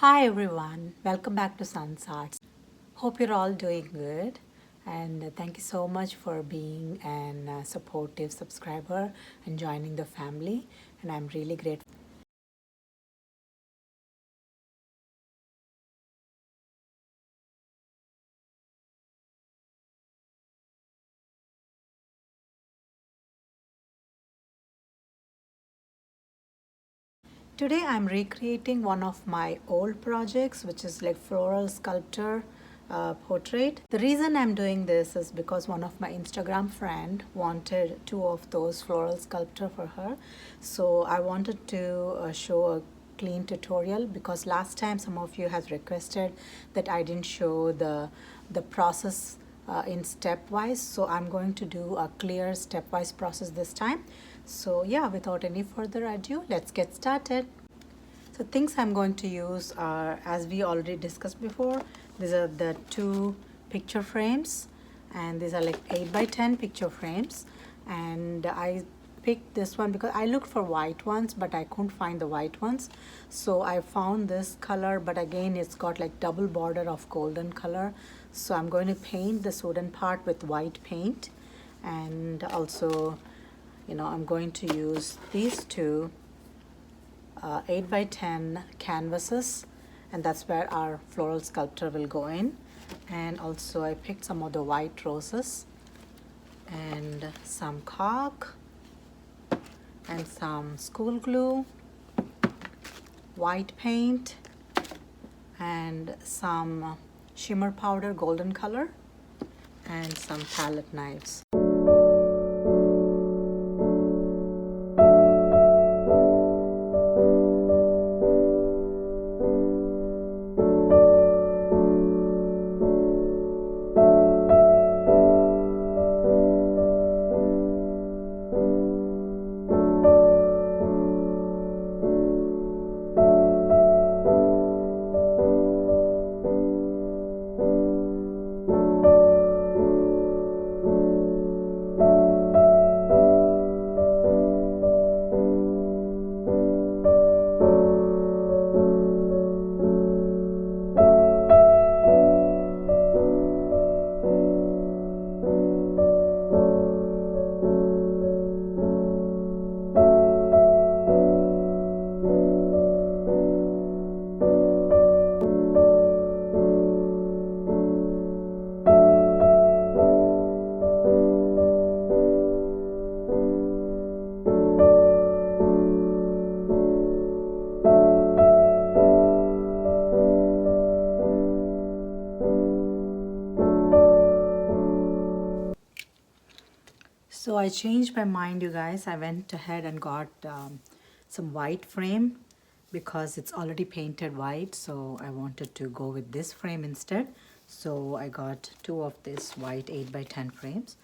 Hi everyone, welcome back to Sun's Arts. Hope you're all doing good, and thank you so much for being an supportive subscriber and joining the family. And I'm really grateful. Today I'm recreating one of my old projects, which is like floral sculpture portrait. The reason I'm doing this is because one of my Instagram friend wanted two of those floral sculpture for her. So I wanted to show a clean tutorial because last time some of you has requested that I didn't show the process in stepwise. So I'm going to do a clear stepwise process this time. So yeah, without any further ado, let's get started. So things I'm going to use are, as we already discussed before, these are the two picture frames, and these are like 8 by 10 picture frames. And I picked this one because I looked for white ones, but I couldn't find the white ones. So I found this color, but again, it's got like double border of golden color. So I'm going to paint this wooden part with white paint. And also, I'm going to use these two 8 by 10 canvases, and that's where our floral sculpture will go in. And also I picked some of the white roses and some caulk and some school glue, white paint, and some shimmer powder golden color, and some palette knives. So I changed my mind, you guys. I went ahead and got some white frame because it's already painted white. So I wanted to go with this frame instead. So I got two of this white 8 by 10 frames.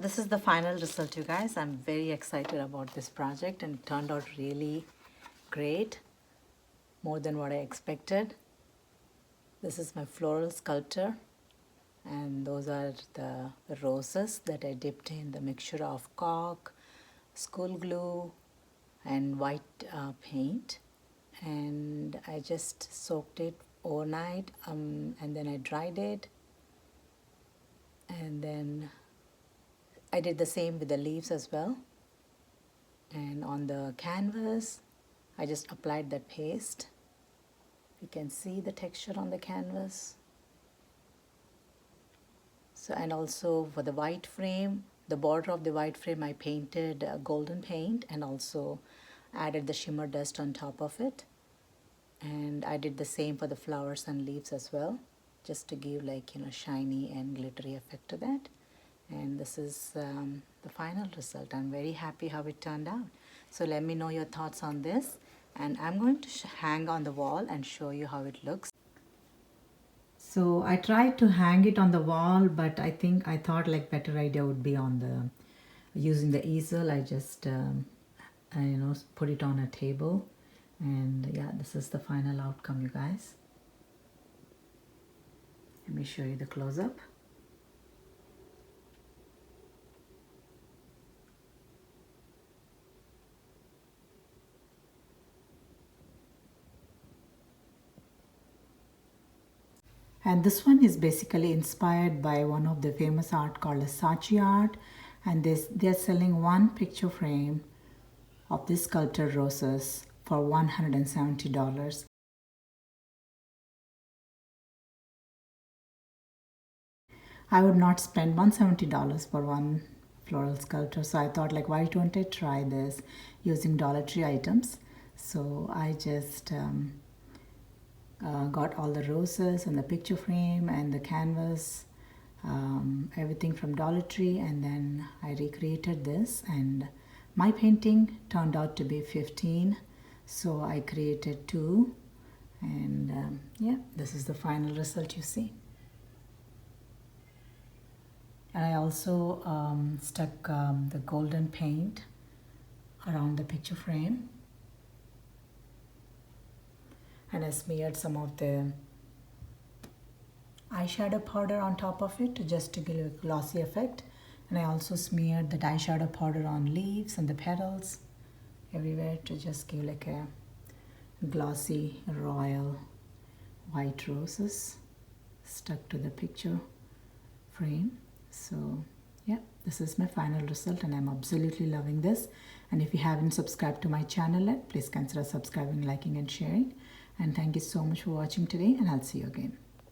this is the final result, you guys. I'm very excited about this project and it turned out really great, more than what I expected. This is my floral sculpture, and those are the roses that I dipped in the mixture of caulk, school glue, and white paint, and I just soaked it overnight, and then I dried it, and then I did the same with the leaves as well. And on the canvas I just applied that paste. You can see the texture on the canvas. So, and also for the white frame, the border of the white frame, I painted golden paint and also added the shimmer dust on top of it. And I did the same for the flowers and leaves as well, just to give like, you know, shiny and glittery effect to that. And this is the final result. I'm very happy how it turned out. So let me know your thoughts on this, and I'm going to hang on the wall and show you how it looks. So I tried to hang it on the wall, but I thought like better idea would be on the using the easel. I just put it on a table, and yeah, this is the final outcome, you guys. Let me show you the close-up. And this one is basically inspired by one of the famous art called as Saatchi art, and they're selling one picture frame of this sculpted roses for $170. I would not spend $170 for one floral sculpture, so I thought like, why don't I try this using Dollar Tree items? So I just got all the roses and the picture frame and the canvas, everything from Dollar Tree, and then I recreated this, and my painting turned out to be 15, so I created 2, and yeah, this is the final result you see. And I also stuck the golden paint around the picture frame, and I smeared some of the eyeshadow powder on top of it just to give a glossy effect. And I also smeared the eyeshadow powder on leaves and the petals everywhere to just give like a glossy royal white roses stuck to the picture frame. So yeah, this is my final result, and I'm absolutely loving this. And if you haven't subscribed to my channel yet, please consider subscribing, liking, and sharing. And thank you so much for watching today, and I'll see you again.